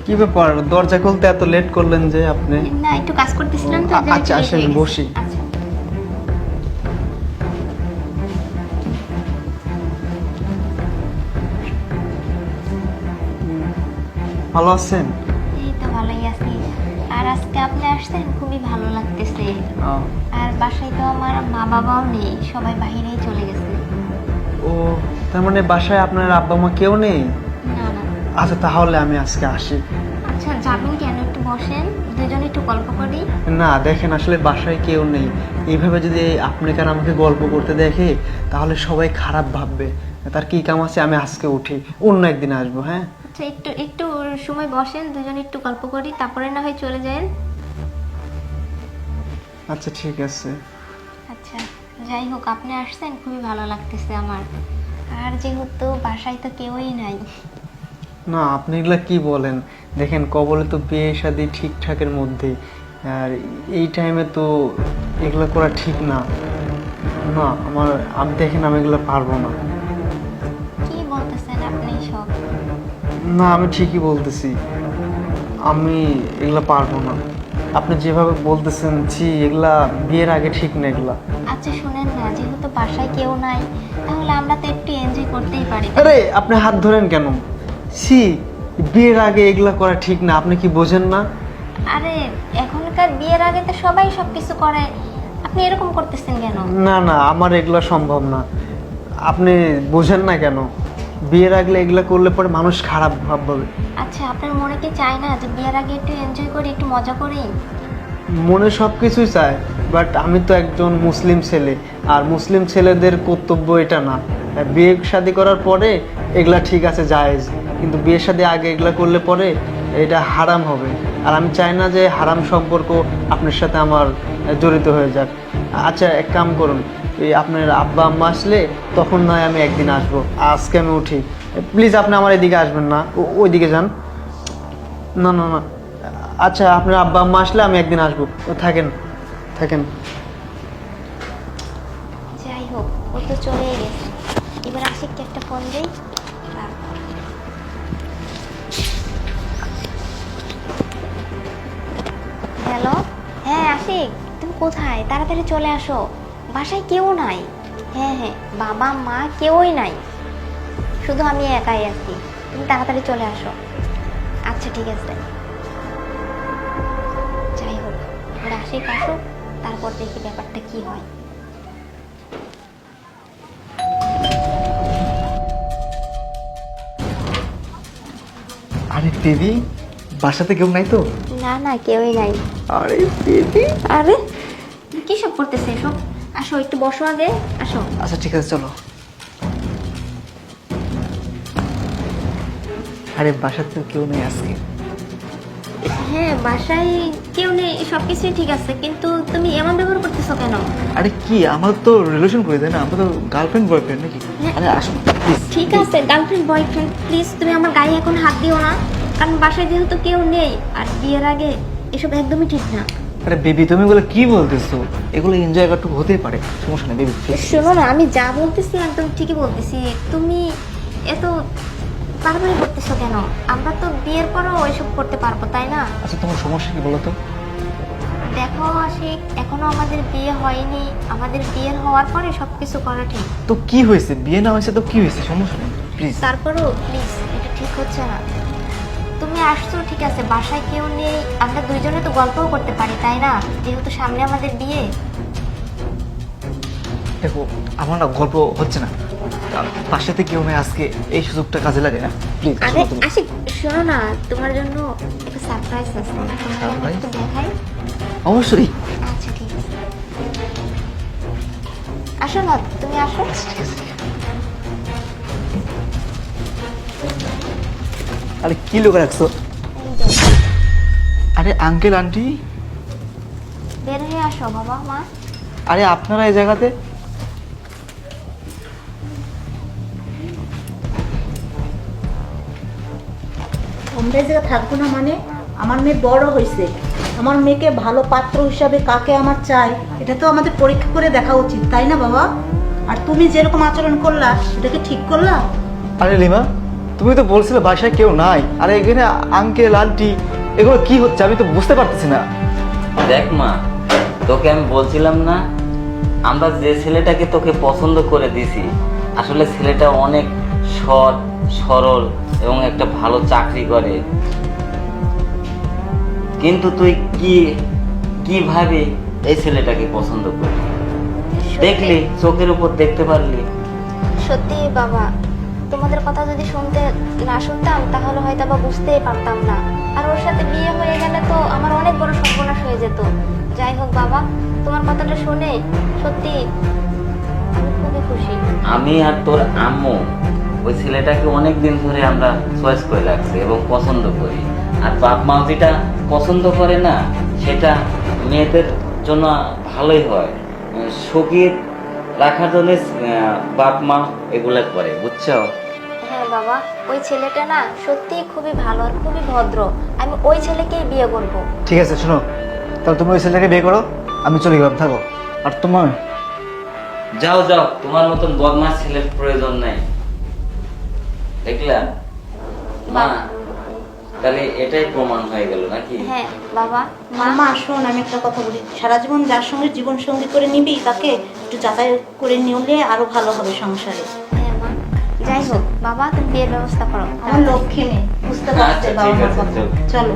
কি ব্যাপার, দরজা খুলতে এত লেট করলেন যে আপনি? না, একটু কাজ করতেছিলাম তো। আচ্ছা আসেন, বসি। আচ্ছা। ভালো আছেন? এই তো ভালোই আছি। আর আজকে আপনি আসছেন, খুবই ভালো লাগতেছে। ও, আর বাসায় তো আমার মা বাবাও নেই, সবাই বাইরেই চলে গেছে। ও তার মানে বাসায় আপনার আব্বা মা কেউ নেই? না না। আচ্ছা তাহলে আমি আজকে আসি। আচ্ছা, যাবেন কেন? একটু বসেন, দুজনে একটু গল্প করি। না দেখেন, আসলে বাসায় কেউ নেই, এইভাবে যদি আপনাকে আর আমাকে গল্প করতে দেখে তাহলে সবাই খারাপ ভাববে। তার কি কাম আছে, আমি আজকে উঠি, অন্য একদিন আসবো। হ্যাঁ আচ্ছা, একটু একটু সময় বসেন, দুজনে একটু গল্প করি, তারপরে না হয় চলে যান। আচ্ছা ঠিক আছে। আচ্ছা, যাই হোক, আপনি আসছেন, খুবই ভালো লাগতেছে আমার। আর যেহেতু বাসায় তো কেউই নাই। না আপনি এগুলা কি বলেন, দেখেন কবলে তো বিয়ে শাদী ঠিকঠাকের মধ্যে, আর এই টাইমে তো এগুলো করা ঠিক না। না আমার, আমি দেখেন আমি এগুলো পারবো না। কি বলতেছেন আপনি সব? না আমি ঠিকই বলতেছি, আমি এগুলো পারবো না। আপনি যেভাবে বলতেছেন, ছি, এগুলা বিয়ের আগে ঠিক না এগুলা। আচ্ছা শুনেন না, যেহেতু বাসায় কেউ নাই, তাহলে আমরা তো একটু এনজয় করতেই পারি। আরে আপনি হাত ধরেন কেন? ছি, বিয়ের আগে এগুলা করা ঠিক না, আপনি কি বোঝেন না? আরে এখনকার বিয়ের আগে তো সবাই সবকিছু করে, আপনি এরকম করতেছেন কেন? না না, আমার এগুলা সম্ভব না। আপনি বোঝেন না কেন? বিয়ের আগে এগুলা করলে পরে মানুষ খারাপ ভাববে। আচ্ছা, আপনার মনে কি চায় না যে বিয়ের আগে একটু এনজয় করি, একটু মজা করি? মনে সব কিছুই চায়, বাট আমি তো একজন মুসলিম ছেলে, আর মুসলিম ছেলেদের কর্তব্য এটা না। বিয়ে শাদী করার পরে এগুলা ঠিক আছে, জায়েজ, কিন্তু বিয়ে শাদী আগে এগুলা করলে পরে এটা হারাম হবে। আর আমি চাই না যে হারাম সম্পর্ক আপনার সাথে আমার জড়িত হয়ে যাক। আচ্ছা এক কাম করুন, এই আপনার আব্বা আম্মা আসলে তখন নয় আমি একদিন আসবো, আজকে আমি উঠি। প্লিজ আপনি আমার এদিকে আসবেন না, ওইদিকে যান। না না না, আচ্ছা আপনার আব্বা আম্মা আসলে আমি একদিন আসবো, থাকেন থাকেন। যাই হোক, ও তো চলেই গেছে, এবার আশিককে একটা ফোন দিই। হ্যালো। হ্যাঁ আশিক, তুমি কোথায়? তাড়াতাড়ি চলে আসো, বাসায় কেউ নাই। হ্যাঁ হ্যাঁ, বাবা মা কেউই নাই, শুধু আমি একাই আছি। তুমি তাড়াতাড়ি চলে আসো। আচ্ছা ঠিক আছে। যাই হোক, এবার আশিক আসুক, তারপর দেখি ব্যাপারটা কি হয়। আরে বেবি, বাসাতে কেউ নাই তো? না না, কেউই নাই। আরে বেবি, আরে কি সব করতেছে এসব? আসো একটু বসো আগে, আসো। আচ্ছা ঠিক আছে চলো। আরে বাসাতে কেউ নেই আজকে? হ্যাঁ, বাসায় কেউ নেই, সবকিছুই ঠিক আছে, কিন্তু তুমি এমন ব্যবহার করতেছো কেন? আরে কি, আমরা তো রিলেশন করি তাই না, আমরা তো গার্লফ্রেন্ড বয়ফ্রেন্ড নাকি? হ্যাঁ। আরে আসুন প্লিজ। ঠিক আছে, গার্লফ্রেন্ড বয়ফ্রেন্ড, প্লিজ তুমি আমার গায়ে এখন হাত দিও না, কারণ বাসায় যেহেতু কেউ নেই, আর বিয়ের আগে এসব একদমই ঠিক না। আরে বেবি তুমি এগুলো কি বলতেছো? এগুলো এনজয় একটু হতেই পারে, সমস্যা নেই বেবি। শোনো না, আমি যা বলতেছি একদম ঠিকই বলতেছি, তুমি এত বাড়াবাড়ি করতেছো কেন? আমরা তো বিয়ের পরও এসব করতে পারবো, তাই না? আচ্ছা তোমার সমস্যা কি বলো তো? দেখো আশিক, এখনো আমাদের বিয়ে হয়নি, আমাদের বিয়ের হওয়ার পরে সবকিছু করা ঠিক। তো কি হয়েছে, বিয়ে না হয়েছে তো কি হয়েছে, সমস্যা নেই প্লিজ। তারপরও প্লিজ, এটা ঠিক হচ্ছে না। তুমি আসছো ঠিক আছে, বাসায় কেউ নেই, আমরা দুইজনে তো গল্পও করতে পারি, তাই না? যেহেতু সামনে আমাদের বিয়ে। দেখো আমার না গল্প হচ্ছে না, বাসাতে কেউ নেই আজকে, এই সুযোগটা কাজে লাগে না প্লিজ। আরে আশিক, শোনো না, তোমার জন্য একটা সারপ্রাইজ আছে, তোমার জন্য একটু দেখাই। অবশ্যই। আচ্ছা ঠিক আছে, আসো না, তুমি আসো। ঠিক আছে। আরে কি লোক রাখছো? এই যে, আরে আঙ্কেল আন্টি, বের হয়ে আসো বাবা মা। আরে আপনারা এই জায়গাতে? আমরা এই জায়গায় থাকবো না মানে? আমার মেয়ে বড় হয়েছে, আমার মেয়েকে ভালো পাত্র হিসাবে কাকে আমার চাই এটা তো আমাদের পরীক্ষা করে দেখা উচিত, তাই না বাবা? আর তুমি যেরকম আচরণ করলা, এটা কি ঠিক করলা? আরে লিমা, তুমি তো বলছিলে বাসায় কেউ নাই, আর এখানে আঙ্কেল আন্টি এগুলো কি হচ্ছে আমি তো বুঝতে পারতেছি না। দেখ মা, তোকে আমি বলছিলাম না, আমরা যে ছেলেটাকে তোকে পছন্দ করে দিছি, আসলে ছেলেটা অনেক সৎ সরল এবং একটা ভালো চাকরি করে। কিন্তু তুই কিভাবে এই ছেলেটাকে পছন্দ করলি? দেখলি, চোখের উপর দেখতে পারলি। সত্যি বাবা, তোমাদের কথা যদি না শুনতাম তাহলে হয়তো বা বুঝতেই পারতাম না। আর ওর সাথে বিয়ে হয়ে গেলে তো আমার অনেক বড় সর্বনাশ হয়ে যেত। যাই হোক বাবা, তোমার কথাটা শুনে সত্যি আমি খুবই খুশি। আমি আর তোর আম্মু ওই ছেলেটাকে অনেক দিন ধরে আমরা চয়েস করে রাখছি এবং পছন্দ করি। আর বাপ মা যেটা পছন্দ করে না, সেটা মেয়েদের জন্য ভালোই হয়। সুখী রাখার জন্য বাপ মা এগুলা করে, বুঝছো? হ্যাঁ বাবা, ওই ছেলেটা না সত্যি খুবই ভালো আর খুবই ভদ্র। আমি ওই ছেলেকেই বিয়ে করব। ঠিক আছে শোনো, তাহলে তুমি ওই ছেলেটাকে বিয়ে করো, আমি চলে গেলাম, থাকো। আর তোমার যাও যাও, তোমার মতন বদমাস ছেলের প্রয়োজন নাই। দেখলা মা, তাহলে এটাই প্রমাণ হয়ে গেল নাকি? হ্যাঁ বাবা। মা শোন, আমি একটা কথা বলি, সারা জীবন যার সঙ্গে জীবন সঙ্গী করে নিবি তাকে একটু যাচাই করে নিলে আরো ভালো হবে সংসারে। হ্যাঁ মা, যাই হোক বাবা, তুমি বিয়ের ব্যবস্থা করো। আমার লক্ষ্মী নেই, বুঝতে পারছে আচ্ছা, বাবা ঠিক মার আছে, কথা। চল। চলো।